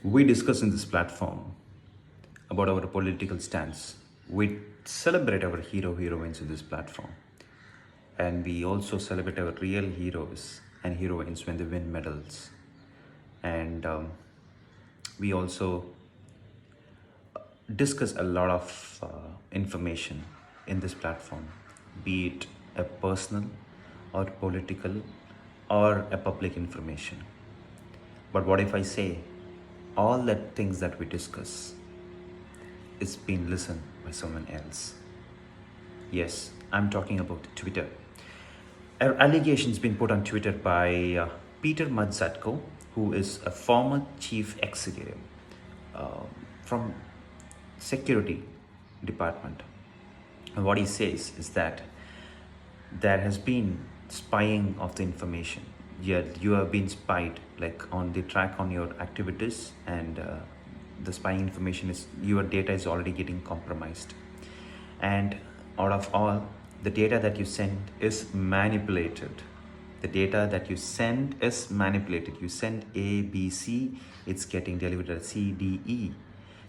We discuss in this platform about our political stance. We celebrate our heroines in this platform. And we also celebrate our real heroes and heroines when they win medals. And we also discuss a lot of information in this platform, be it a personal or political or a public information. But what if I say all the things that we discuss is being listened by someone else? Yes, I'm talking about Twitter. Allegations been put on Twitter by Peter Madzatko, who is a former chief executive uh, from security department. And what he says is that there has been spying of the information. Yeah, you have been spied, like on the track on your activities, and the spying information is your data is already getting compromised. And out of all, the data that you send is manipulated. The data that you send is manipulated. You send A, B, C, it's getting delivered at C, D, E.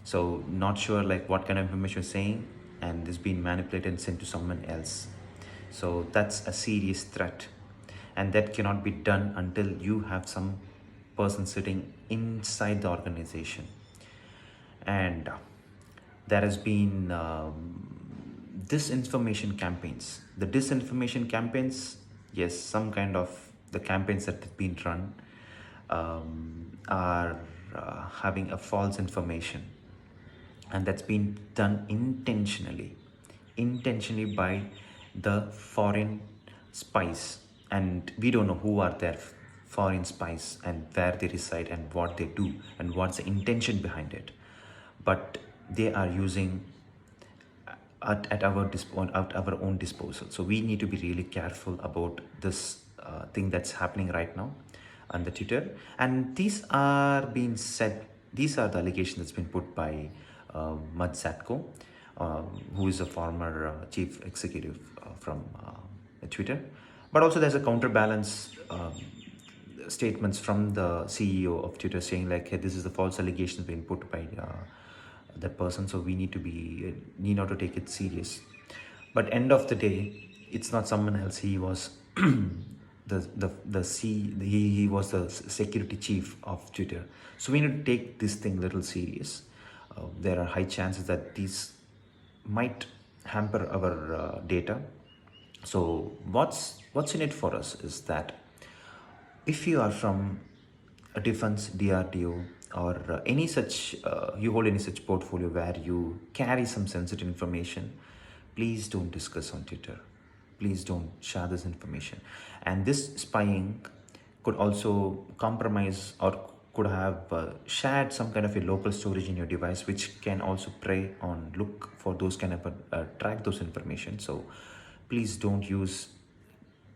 So not sure like what kind of information you're saying, and it's being manipulated and sent to someone else. So that's a serious threat, and that cannot be done until you have some person sitting inside the organization. And there has been disinformation campaigns. The disinformation campaigns, yes, some kind of the campaigns that have been run are having a false information, and that's been done intentionally by the foreign spies. And we don't know who are their foreign spies and where they reside and what they do and what's the intention behind it. But they are using at our own disposal. So we need to be really careful about this thing that's happening right now on the Twitter. And these are being said. These are the allegations that's been put by Mud Satko, who is a former chief executive from Twitter. But also there's a counterbalance statements from the CEO of Twitter saying like, hey, this is the false allegations being put by that person, so we need not to take it serious. But end of the day, it's not someone else. He was he was the security chief of Twitter. So we need to take this thing little serious. There are high chances that these might hamper our data. So what's in it for us is that if you are from a defense DRDO or any such you hold any such portfolio where you carry some sensitive information, please don't discuss on Twitter. Please don't share this information. And this spying could also compromise or could have shared some kind of a local storage in your device, which can also prey on look for those kind of track those information. So please don't use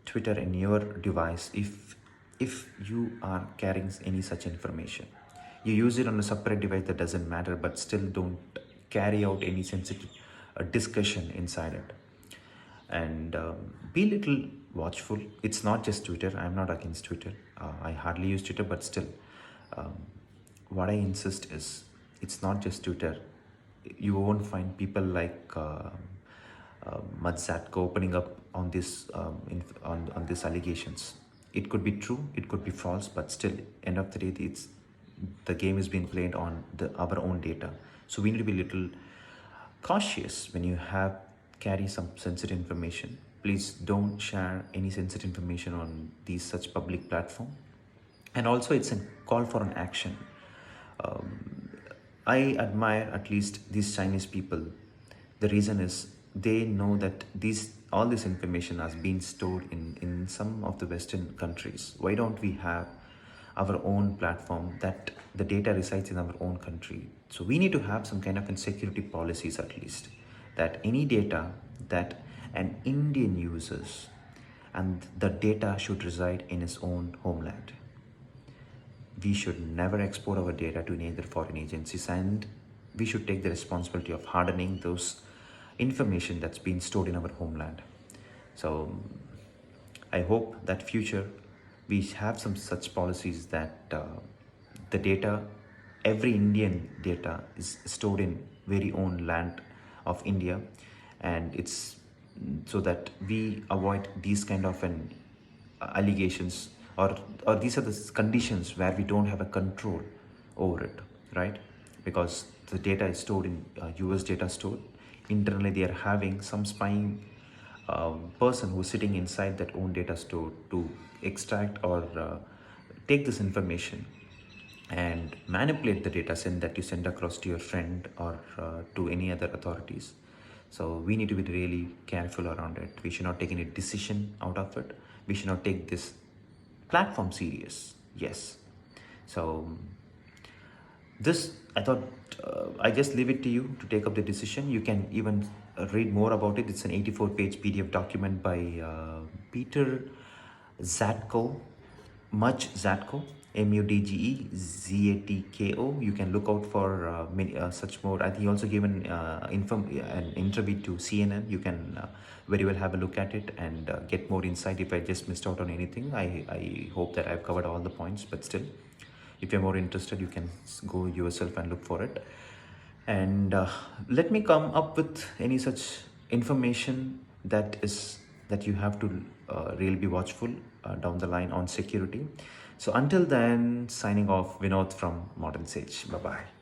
Twitter in your device if you are carrying any such information. You use it on a separate device, that doesn't matter, but still don't carry out any sensitive discussion inside it. And be little watchful. It's not just Twitter. I'm not against Twitter. I hardly use Twitter, but still, um, what I insist is it's not just Twitter. You won't find people like Madzatko opening up on this on these allegations. It could be true, it could be false, but still, end of the day, it's the game is being played on our own data. So we need to be a little cautious when you have carry some sensitive information. Please don't share any sensitive information on these such public platform. And also, it's a call for an action. I admire at least these Chinese people. The reason is they know that all this information has been stored in some of the Western countries. Why don't we have our own platform that the data resides in our own country? So we need to have some kind of security policies at least, that any data that an Indian uses, and the data should reside in his own homeland. We should never export our data to any other foreign agencies, and we should take the responsibility of hardening those information that's been stored in our homeland. So I hope that future we have some such policies that the data every Indian data is stored in very own land of India, and it's so that we avoid these kind of an allegations, or these are the conditions where we don't have a control over it, right? Because the data is stored in US data store. Internally, they are having some spying person who's sitting inside that own data store to extract or take this information and manipulate the data send that you send across to your friend or to any other authorities. So we need to be really careful around it. We should not take any decision out of it. We should not take this platform serious. Yes. So this, I thought, I just leave it to you to take up the decision. You can even read more about it. It's an 84-page PDF document by Peter Zatko, Zatko, Mudgezatko. You can look out for such more. I think he also gave an interview to CNN. You can very well have a look at it and get more insight. If I just missed out on anything, I hope that I've covered all the points, but still, if you're more interested, you can go yourself and look for it. And let me come up with any such information that you have to really be watchful down the line on security. So until then, signing off, Vinod from Modern Sage. Bye bye.